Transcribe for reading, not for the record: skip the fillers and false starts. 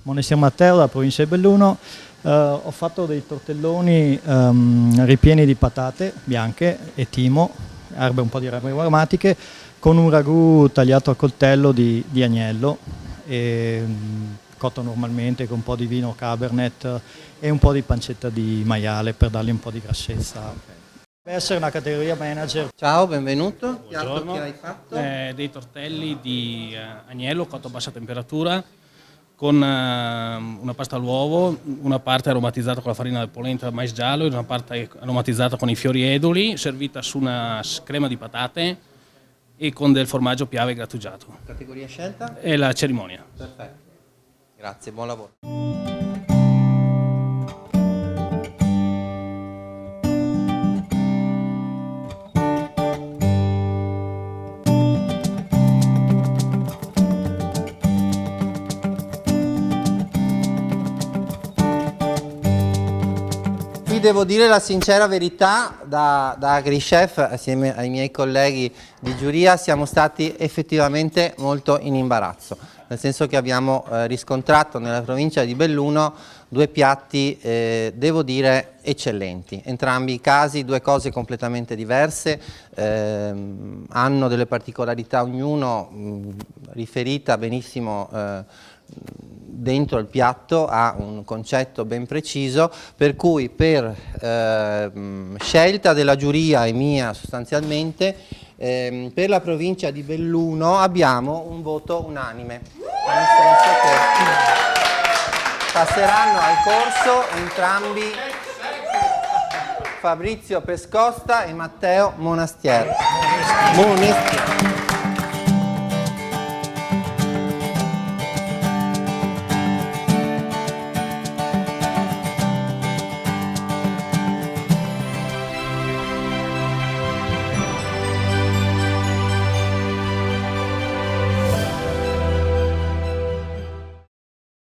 Monestier Matteo, dalla provincia di Belluno. Ho fatto dei tortelloni ripieni di patate bianche e timo, erbe un po' di erbe aromatiche, con un ragù tagliato a coltello di agnello, cotto normalmente con un po' di vino Cabernet e un po' di pancetta di maiale per dargli un po' di grassezza. Deve essere una categoria manager. Ciao, benvenuto. Buongiorno. Che hai fatto? Dei tortelli di agnello cotto a bassa temperatura con una pasta all'uovo, una parte aromatizzata con la farina del polenta mais giallo e una parte aromatizzata con i fiori eduli, servita su una crema di patate e con del formaggio Piave grattugiato. Categoria scelta? E la cerimonia. Perfetto. Grazie, buon lavoro. Devo dire la sincera verità, da AgriChef assieme ai miei colleghi di giuria siamo stati effettivamente molto in imbarazzo, nel senso che abbiamo riscontrato nella provincia di Belluno due piatti, devo dire, eccellenti. Entrambi i casi, due cose completamente diverse, hanno delle particolarità ognuno riferita benissimo dentro il piatto, ha un concetto ben preciso, per cui per scelta della giuria e mia sostanzialmente, per la provincia di Belluno abbiamo un voto unanime, nel senso che passeranno al corso entrambi Fabrizio Pescosta e Matteo Monestier.